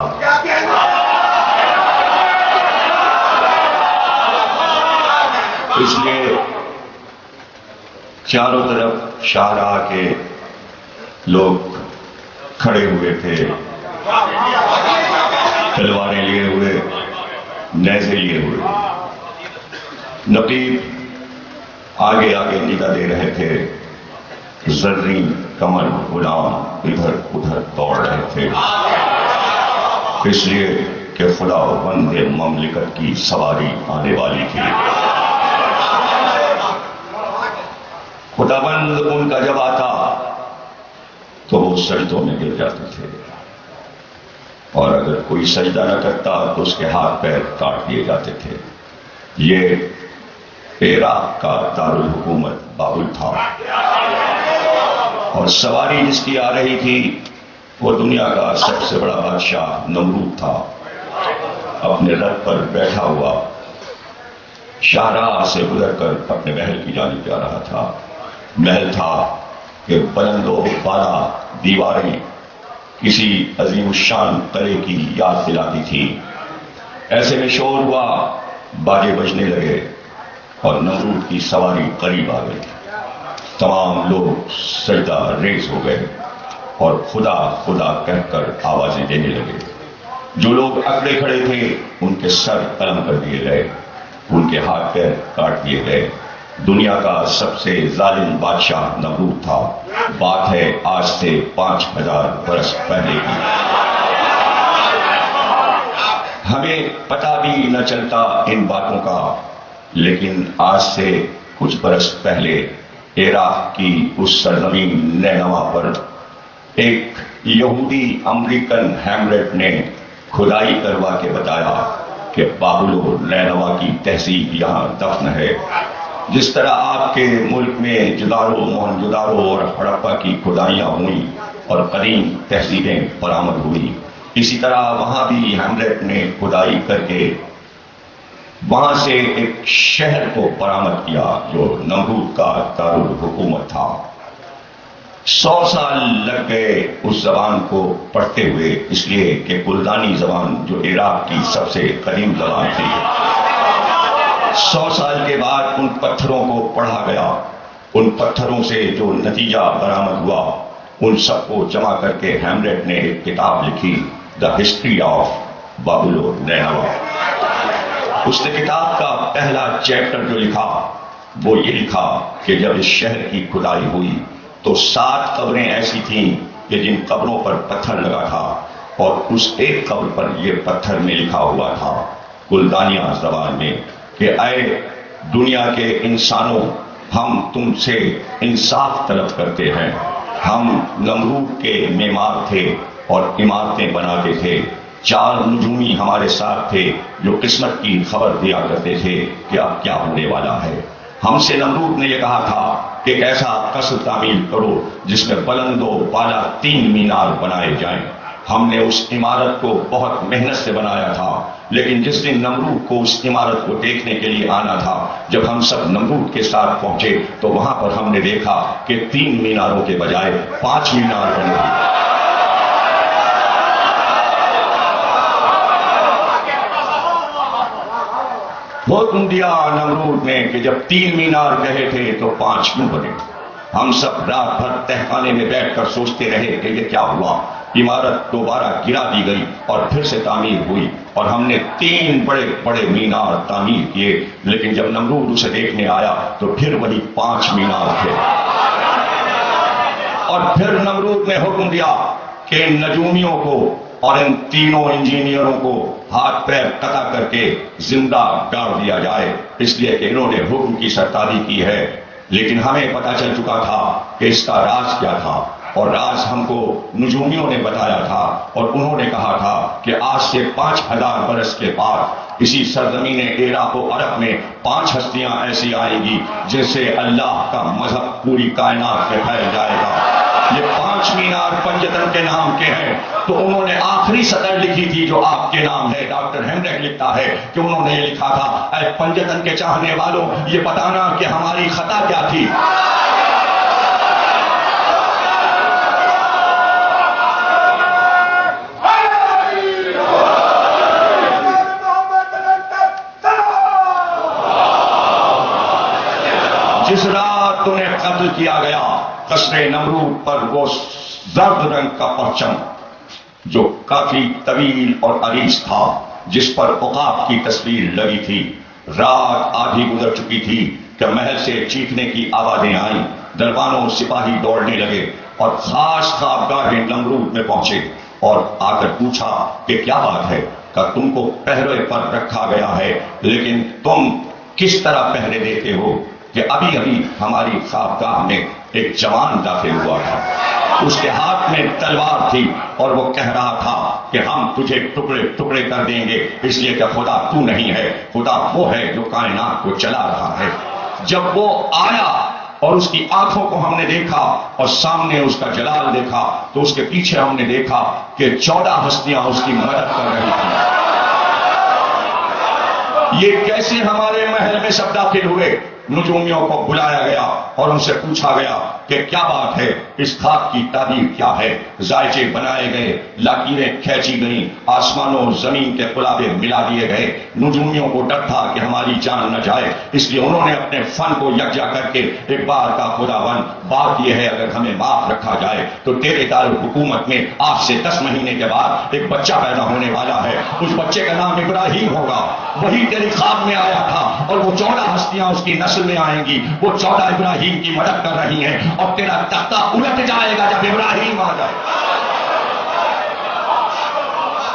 اس لیے چاروں طرف شاہراہ کے لوگ کھڑے ہوئے تھے، تلواریں لیے ہوئے، نیزے لیے ہوئے. نقیب آگے آگے ندا دے رہے تھے، زرین کمر غلام ادھر ادھر دوڑ رہے تھے، اس لیے کہ خدا بند مملکت کی سواری آنے والی تھی. خدا بند ان کا جب آتا تو وہ سجدوں میں گر جاتے تھے، اور اگر کوئی سجدہ نہ کرتا تو اس کے ہاتھ پیر کاٹ دیے جاتے تھے. یہ عراق کا دارالحکومت بابل تھا، اور سواری جس کی آ رہی تھی وہ دنیا کا سب سے بڑا بادشاہ نمرود تھا. اپنے رتھ پر بیٹھا ہوا شاہراہ سے گزر کر اپنے محل کی جانب جا رہا تھا. محل تھا کہ بلند و بالا دیواریں کسی عظیم الشان قلعے کی یاد دلاتی تھی. ایسے میں شور ہوا، باجے بجنے لگے اور نمرود کی سواری قریب آ گئی. تمام لوگ سجدہ ریز ہو گئے اور خدا خدا کہہ کر آوازیں دینے لگے. جو لوگ اکڑے کھڑے تھے ان کے سر قلم کر دیے گئے، ان کے ہاتھ پیر کاٹ دیے گئے. دنیا کا سب سے ظالم بادشاہ نمرود تھا. بات ہے آج سے 5000 برس پہلے کی. ہمیں پتہ بھی نہ چلتا ان باتوں کا، لیکن آج سے کچھ برس پہلے عراق کی اس سرزمین نینوا پر ایک یہودی امریکن ہیملیٹ نے کھدائی کروا کے بتایا کہ بابل و نینوا کی تہذیب یہاں دفن ہے. جس طرح آپ کے ملک میں جدارو، موہنجودارو اور ہڑپا کی کھدائیاں ہوئیں اور قدیم تہذیبیں برآمد ہوئی، اسی طرح وہاں بھی ہیملیٹ نے کھدائی کر کے وہاں سے ایک شہر کو برآمد کیا جو نمرود کا دارالحکومت تھا. 100 سال لگ گئے اس زبان کو پڑھتے ہوئے، اس لیے کہ کلدانی زبان جو عراق کی سب سے قدیم زبان تھی. 100 سال کے بعد ان پتھروں کو پڑھا گیا. ان پتھروں سے جو نتیجہ برآمد ہوا ان سب کو جمع کر کے ہیملیٹ نے ایک کتاب لکھی، دا ہسٹری آف بابل و نینوا. اس نے کتاب کا پہلا چیپٹر جو لکھا وہ یہ لکھا کہ جب اس شہر کی کھدائی ہوئی تو 7 قبریں ایسی تھیں کہ جن قبروں پر پتھر لگا تھا، اور اس ایک قبر پر یہ پتھر میں لکھا ہوا تھا کلدانیہ زبان میں کہ اے دنیا کے انسانوں، ہم تم سے انصاف طلب کرتے ہیں. ہم نمرود کے معمار تھے اور عمارتیں بناتے تھے. 4 نجومی ہمارے ساتھ تھے جو قسمت کی خبر دیا کرتے تھے کہ اب کیا ہونے والا ہے. ہم سے نمرود نے یہ کہا تھا کہ ایک ایسا قصر تعمیر کرو جس میں بلند و بالا 3 مینار بنائے جائیں. ہم نے اس عمارت کو بہت محنت سے بنایا تھا، لیکن جس دن نمرود کو اس عمارت کو دیکھنے کے لیے آنا تھا، جب ہم سب نمرود کے ساتھ پہنچے تو وہاں پر ہم نے دیکھا کہ 3 میناروں کے بجائے 5 مینار بنے ہوئے. حکم دیا نمرود نے کہ جب 3 مینار کہے تھے تو 5 کیوں بنے. ہم سب رات بھر تہخانے میں بیٹھ کر سوچتے رہے کہ یہ کیا ہوا. عمارت دوبارہ گرا دی گئی اور پھر سے تعمیر ہوئی، اور ہم نے 3 بڑے بڑے مینار تعمیر کیے، لیکن جب نمرود اسے دیکھنے آیا تو پھر وہی 5 مینار تھے. اور پھر نمرود نے حکم دیا کہ ان نجومیوں کو اور ان 3 انجینئروں کو ہاتھ پیر قطع کر کے زندہ گاڑ دیا جائے، اس لیے کہ انہوں نے حکم کی سرتابی کی ہے. لیکن ہمیں پتہ چل چکا تھا کہ اس کا راز کیا تھا، اور راز ہم کو نجومیوں نے بتایا تھا، اور انہوں نے کہا تھا کہ آج سے 5000 برس کے بعد اسی سرزمین عراق و عرب میں 5 ہستیاں ایسی آئیں گی جن سے اللہ کا مذہب پوری کائنات میں پھیل جائے گا. یہ 5 مینار پنجتن کے نام کے ہیں. تو انہوں نے آخری سطر لکھی تھی جو آپ کے نام ہے. ڈاکٹر ہیملیٹ لکھتا ہے کہ انہوں نے یہ لکھا تھا، اے پنجتن کے چاہنے والوں، یہ بتانا کہ ہماری خطا کیا تھی. قتل کیا گیا قصر نمرود پر وہ زرد رنگ کا پرچم جو کافی طویل اور عریض تھا، جس پر عقاب کی تصویر لگی تھی۔ رات آدھی گزر چکی تھی کہ محل سے چیخنے کی آوازیں آئیں، دربانوں سپاہی دوڑنے لگے اور خاص خوابگاہ نمرود میں پہنچے اور آ کر پوچھا کہ کیا بات ہے، کہ تم کو پہرے پر رکھا گیا ہے، لیکن تم کس طرح پہرے دیتے ہو کہ ابھی ابھی ہماری خوابگاہ میں ایک جوان داخل ہوا تھا، اس کے ہاتھ میں تلوار تھی اور وہ کہہ رہا تھا کہ ہم تجھے ٹکڑے ٹکڑے کر دیں گے، اس لیے کہ خدا تو نہیں ہے، خدا وہ ہے جو کائنات کو چلا رہا ہے۔ جب وہ آیا اور اس کی آنکھوں کو ہم نے دیکھا اور سامنے اس کا جلال دیکھا تو اس کے پیچھے ہم نے دیکھا کہ 14 ہستیاں اس کی مدد کر رہی تھیں۔ یہ کیسے ہمارے محل میں سب داخل ہوئے؟ نجومیوں کو بلایا گیا اور ان سے پوچھا گیا کہ کیا بات ہے، اس خواب کی تعبیر کیا ہے؟ ذائچے بنائے گئے، لکیریں کھینچی گئیں، آسمانوں اور زمین کے قلابے ملا دیے گئے۔ نجومیوں کو ڈر تھا کہ ہماری جان نہ جائے، اس لیے انہوں نے اپنے فن کو یکجا کر کے ایک بار کا خداوند بات یہ ہے اگر ہمیں معاف رکھا جائے تو تیرے دارالحکومت میں آج سے 10 مہینے کے بعد ایک بچہ پیدا ہونے والا ہے، اس بچے کا نام ابراہیم ہوگا، وہی تیری خواب میں آیا تھا، اور وہ 14 ہستیاں اس کی نسل میں آئیں گی، وہ 14 ابراہیم کی مدد کر رہی ہیں، اور تیرا تختہ الٹ جائے گا جب ابراہیم آ جائے۔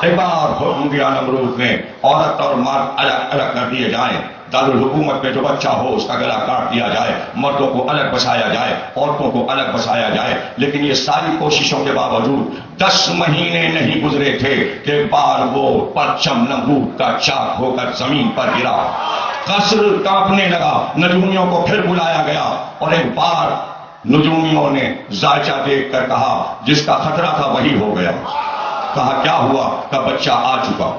ایک بار حکم دیا نمرود نے عورت اور مرد الگ الگ کر دیے جائیں، دارالحکومت میں جو بچہ ہو اس کا گلا کاٹ دیا جائے، مردوں کو الگ بسایا جائے، عورتوں کو الگ بسایا جائے۔ لیکن یہ ساری کوششوں کے باوجود 10 مہینے نہیں گزرے تھے کہ بار وہ پرچم نمرود کا چاک ہو کر زمین پر گرا، قصر کانپنے لگا۔ نجومیوں کو پھر بلایا گیا اور ایک بار نجومیوں نے ذائچہ دیکھ کر کہا جس کا خطرہ تھا وہی ہو گیا۔ کہا کیا ہوا؟ کہ بچہ آ چکا،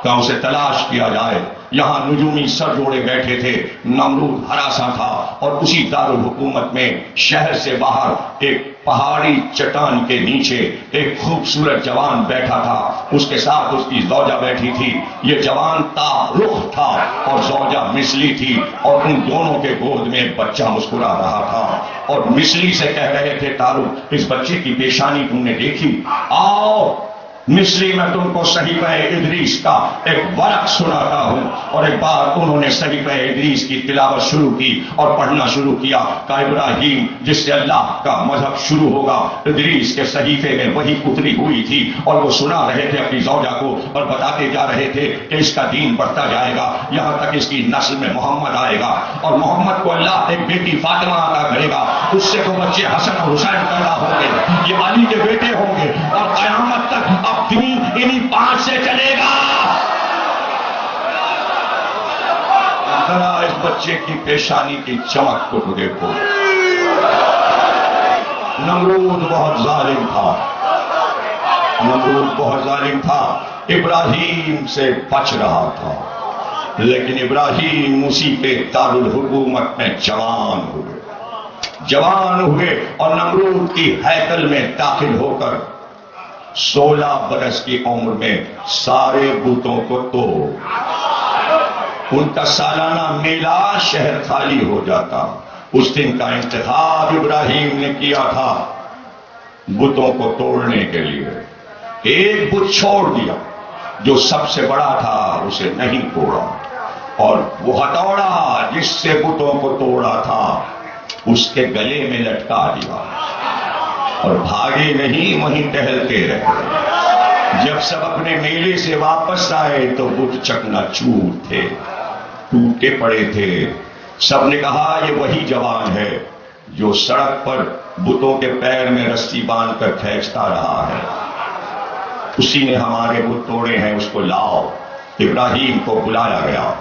کہ اسے تلاش کیا جائے۔ یہاں نجومی سر جوڑے بیٹھے تھے، نمرود ہراساں تھا، اور اسی دارالحکومت میں شہر سے باہر ایک پہاڑی چٹان کے نیچے ایک خوبصورت جوان بیٹھا تھا، اس کے ساتھ اس کی زوجہ بیٹھی تھی۔ یہ جوان تارخ تھا اور زوجہ مثلی تھی، اور ان دونوں کے گود میں ایک بچہ مسکرا رہا تھا، اور مثلی سے کہہ رہے تھے تارخ اس بچے کی پیشانی تم نے دیکھی؟ آؤ مثلی میں تم کو صحیفہ ادریس کا ایک ورق سناتا ہوں۔ اور ایک بار انہوں نے صحیفہ ادریس کی تلاوت شروع کی اور پڑھنا شروع کیا کہ ابراہیم جس سے اللہ کا مذہب شروع ہوگا، ادریس کے صحیفے میں وہی اتری ہوئی تھی، اور وہ سنا رہے تھے اپنی زوجہ کو اور بتاتے جا رہے تھے کہ اس کا دین بڑھتا جائے گا یہاں تک اس کی نسل میں محمد آئے گا، اور محمد کو اللہ ایک بیٹی فاطمہ عطا کرے گا، اس سے تو بچے حسن اور حسین پیدا ہوں گے، یہ علی کے بیٹے ہوں گے، اور قیامت تک اب دین انہی 5 سے چلے گا۔ ذرا اس بچے کی پیشانی کی چمک کو دیکھو۔ نمرود بہت ظالم تھا، نمرود بہت ظالم تھا، ابراہیم سے بچ رہا تھا، لیکن ابراہیم اسی پہ دارالحکومت میں جوان ہوئے اور نمرود کی ہیکل میں داخل ہو کر 16 برس کی عمر میں سارے بتوں کو توڑ ان کا سالانہ میلہ شہر خالی ہو جاتا۔ اس دن کا انتخاب ابراہیم نے کیا تھا بتوں کو توڑنے کے لیے۔ ایک بت چھوڑ دیا جو سب سے بڑا تھا، اسے نہیں توڑا، اور وہ ہتھوڑا جس سے بتوں کو توڑا تھا اس کے گلے میں لٹکا دیا، اور بھاگے نہیں، وہیں ٹہلتے رہے۔ جب سب اپنے میلے سے واپس آئے تو بت چکنا چور تھے، ٹوٹے پڑے تھے۔ سب نے کہا یہ وہی جوان ہے جو سڑک پر بتوں کے پیر میں رسی باندھ کر کھینچتا رہا ہے، اسی نے ہمارے بت توڑے ہیں، اس کو لاؤ۔ ابراہیم کو بلایا گیا،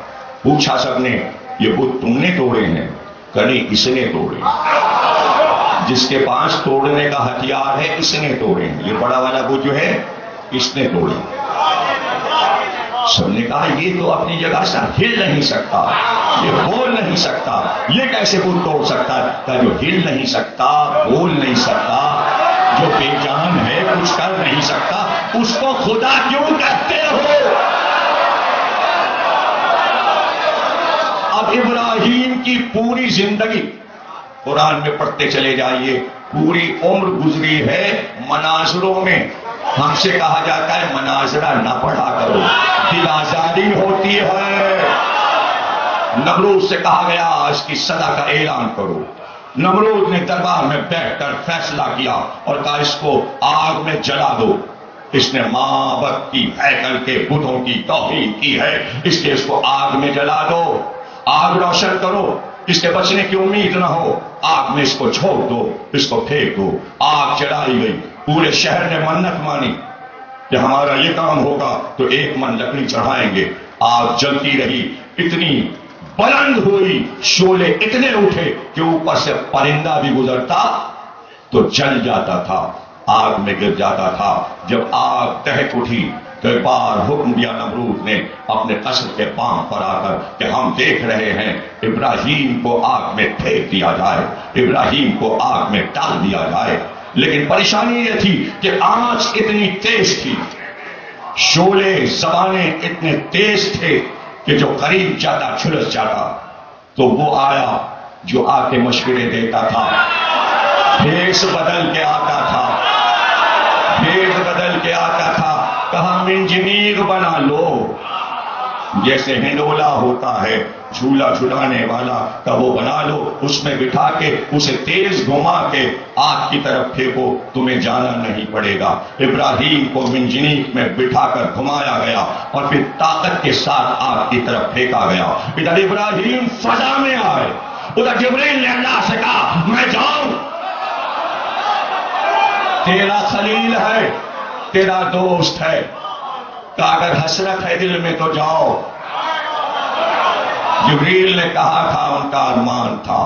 پوچھا سب نے یہ بت تم نے توڑے ہیں؟ کہ نہیں، اس نے توڑے، جس کے پاس توڑنے کا ہتھیار ہے اس نے توڑے ہیں، یہ بڑا والا بت جو ہے اس نے توڑے۔ سب نے کہا یہ تو اپنی جگہ سے ہل نہیں سکتا، یہ بول نہیں سکتا، یہ کیسے بت توڑ سکتا ہے؟ کہ جو ہل نہیں سکتا، بول نہیں سکتا، جو بے جان ہے، کچھ کر نہیں سکتا، اس کو خدا کیوں کہتے ہو؟ اب ابراہیم کی پوری زندگی قرآن میں پڑھتے چلے جائیے، پوری عمر گزری ہے مناظروں میں. ہم سے کہا جاتا ہے مناظرہ نہ پڑھا کرو، دل آزادی ہوتی ہے. نمرود سے کہا گیا اس کی سزا کا اعلان کرو. نمرود نے دربار میں بیٹھ کر فیصلہ کیا اور کہا اس کو آگ میں جلا دو. اس نے معبد کی ہیکل کے بتوں کی توہین کی ہے، اس لیے اس کو آگ میں جلا دو. آگ روشن کرو، اس کے بچنے کی امید نہ ہو، آگ میں اس کو چھوڑ دو، اس کو پھینک دو. آگ جلائی گئی. پورے شہر نے منت مانی کہ ہمارا یہ کام ہوگا تو 1 من لکڑی چڑھائیں گے. آگ جلتی رہی، اتنی بلند ہوئی، شعلے اتنے اٹھے کہ اوپر سے پرندہ بھی گزرتا تو جل جاتا تھا، آگ میں گر جاتا تھا. جب آگ دہک اٹھی تو ایک بار حکم دیا نمرود نے اپنے قصر کے پام پر آ کر کہ ہم دیکھ رہے ہیں ابراہیم کو آگ میں پھینک دیا جائے، ابراہیم کو آگ میں ڈال دیا جائے. لیکن پریشانی یہ تھی کہ آنچ اتنی تیز تھی، شعلے زبانیں اتنے تیز تھے کہ جو قریب جاتا جھلس جاتا. تو وہ آیا جو آ کے مشورے دیتا تھا، بھیس بدل کے آتا تھا، بھیس بدل کے آتا تھا. کہا منجنیق بنا لو، جیسے ہنڈولا ہوتا ہے جھولا جھلانے والا، کا وہ بنا لو، اس میں بٹھا کے اسے تیز گھما کے آگ کی طرف پھینکو، تمہیں جانا نہیں پڑے گا. ابراہیم کو منجنیق میں بٹھا کر گھمایا گیا اور پھر طاقت کے ساتھ آگ کی طرف پھینکا گیا. ادھر ابراہیم فضا میں آئے، ادھر جبریل نے اللہ سے کہا میں جاؤں؟ تیرا خلیل ہے، تیرا دوست ہے. کہا اگر حسرت ہے دل میں تو جاؤ. جبریل نے کہا تھا ان کا ارمان تھا،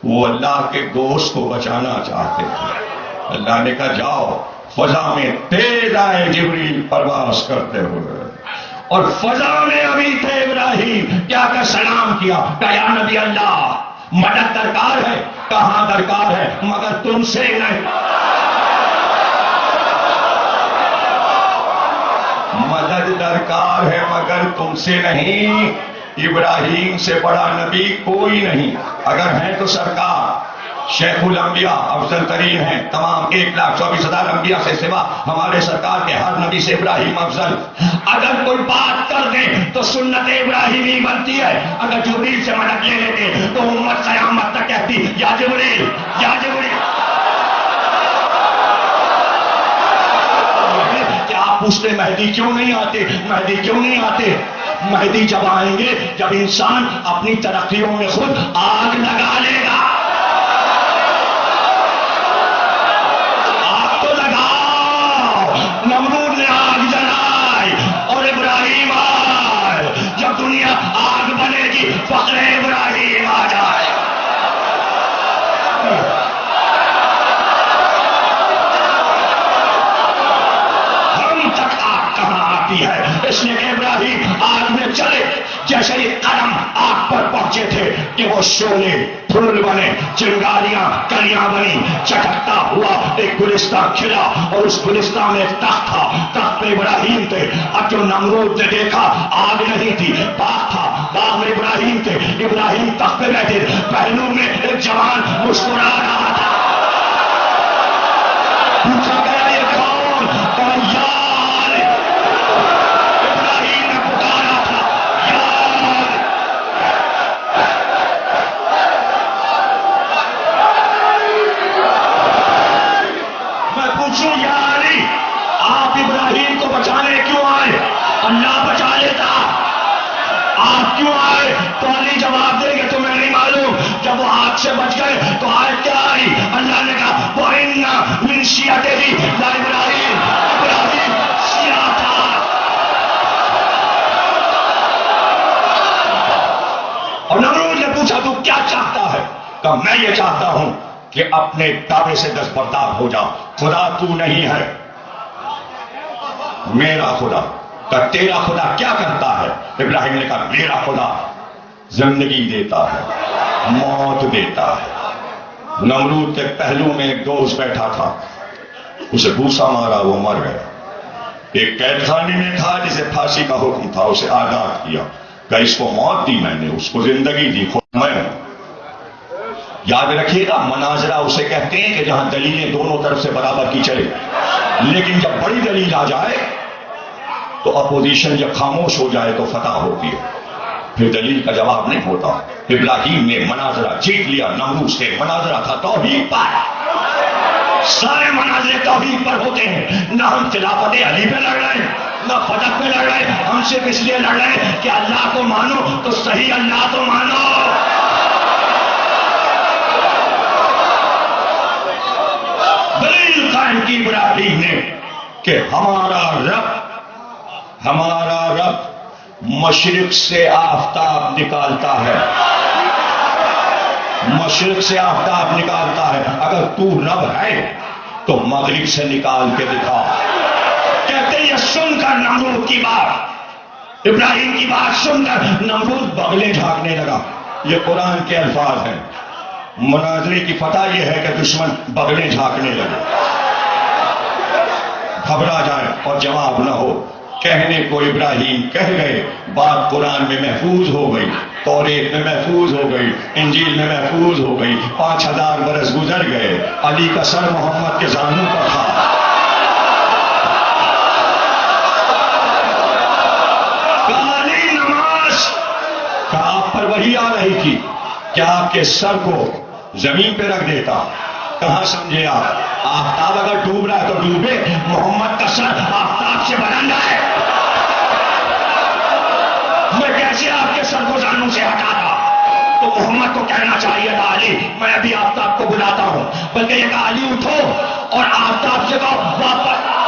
وہ اللہ کے دوست کو بچانا چاہتے تھے. اللہ نے کہا جاؤ. فضا میں تیز آئے جبریل پرواز کرتے ہوئے اور فضا میں ابھی تھے ابراہیم. کیا کہ سلام کیا کہ یا نبی اللہ مدد درکار ہے. کہاں درکار ہے مگر تم سے نہیں، مدد درکار ہے مگر تم سے نہیں. ابراہیم سے بڑا نبی کوئی نہیں. اگر ہیں تو سرکار شیخ الانبیاء افضل ترین ہیں تمام 1,24,000 انبیاء سے سوا. ہمارے سرکار کے ہر نبی سے ابراہیم افضل. اگر کوئی بات کر دے تو سنت ابراہیمی بنتی ہے. اگر جبریل سے مدد لے لیتے تو امت قیامت تک کہتی یا جبریل یا جبریل. آپ پوچھتے مہدی کیوں نہیں آتے، مہدی کیوں نہیں آتے؟ مہدی جب آئیں گے جب انسان اپنی ترقیوں میں خود آگ لگا لے گا. آگ تو لگاؤ. نمرود نے آگ جلائی اور ابراہیم آئے. جب دنیا آگ بنے گی فخر ابراہیم آ جائے. ہے اس لیے کہ ابراہیم آگ میں چلے، جیسے ہی قدم آگ پر پہنچے تھے کہ وہ شعلے پھول بنے، چنگاریاں کلیاں بنی، چٹکتا ہوا ایک گلستان کھلا اور اس گلستان میں ایک تخت تھا. تخت پہ ابراہیم تھے. اب جو نمرود نے دیکھا آگ نہیں تھی، باغ تھا، باغ میں ابراہیم تھے. ابراہیم تخت پہ بیٹھے، پہلو میں ایک جوان مسکرا رہا تھا. پوچھا گیا یہ کون؟ کہا بچانے کیوں آئے؟ اللہ بچا لیتا. آپ کیوں آئے؟ تو علی جواب دیں گے تمہیں نہیں معلوم. جب وہ آگ سے بچ گئے تو آیت کیا آئی؟ اللہ نے کہا وَإِنَّ مِن شِيَعَتِهِ لَإِبْرَاهِيمَ. ابراہیم شیعہ تھا. اور نمرود نے پوچھا تو کیا چاہتا ہے؟ کہا میں یہ چاہتا ہوں کہ اپنے دعوے سے دستبردار ہو جا. خدا تو نہیں ہے، میرا خدا. کہ تیرا خدا کیا کرتا ہے؟ ابراہیم نے کہا میرا خدا زندگی دیتا ہے، موت دیتا ہے. نمرود کے پہلو میں ایک دوست بیٹھا تھا، اسے گھوسا مارا، وہ مر گیا. ایک قید خانے میں تھا جسے پھانسی کا حکم تھا، اسے آزاد کیا. کہ اس کو موت دی میں نے، اس کو زندگی دی، خود میں ہوں. یاد رکھیے گا مناظرہ اسے کہتے ہیں کہ جہاں دلیلیں دونوں طرف سے برابر کی چلے، لیکن جب بڑی دلیل آ جائے تو اپوزیشن جب خاموش ہو جائے تو فتح ہوتی ہے، پھر دلیل کا جواب نہیں ہوتا۔ ابراہیم نے مناظرہ جیت لیا نمرود سے، مناظرہ تھا توحید پر، سارے مناظرے توحید پر ہوتے ہیں۔ نہ ہم خلافت علی پہ لڑ رہے ہیں، نہ فتح پہ لڑ رہے ہیں، ہم صرف اس لیے لڑ رہے ہیں کہ اللہ کو مانو تو صحیح، اللہ تو مانو۔ دلیل قائم کی ابراہیم نے کہ ہمارا رب مشرق سے آفتاب نکالتا ہے، مشرق سے آفتاب نکالتا ہے، اگر تو رب ہے تو مغرب سے نکال کے دکھا۔ کہتے یہ سن کر نمرود کی بات، ابراہیم کی بات سن کر نمرود بغلیں جھانکنے لگا۔ یہ قرآن کے الفاظ ہیں۔ مناظرے کی فتح یہ ہے کہ دشمن بغلیں جھانکنے لگے، گھبرا جائے اور جواب نہ ہو۔ کہنے کو ابراہیم کہہ گئے، بات قرآن میں محفوظ ہو گئی، توریت میں محفوظ ہو گئی، انجیل میں محفوظ ہو گئی۔ 5000 برس گزر گئے، علی کا سر محمد کے زانوں پر تھا۔ کالی نماز کا آپ پر وہی آ رہی تھی کہ آپ کے سر کو زمین پہ رکھ دیتا۔ کہاں سمجھے آپ؟ آفتاب اگر ڈوب رہا ہے تو ڈوبے، محمد کا سر آفتاب سے بلند ہے۔ میں کیسے آپ کے سر کو زانوں سے ہٹاتا؟ تو محمد کو کہنا چاہیے تھا علی میں ابھی آفتاب کو بلاتا ہوں، بلکہ یہ کہا علی اٹھو اور آفتاب سے کہو واپس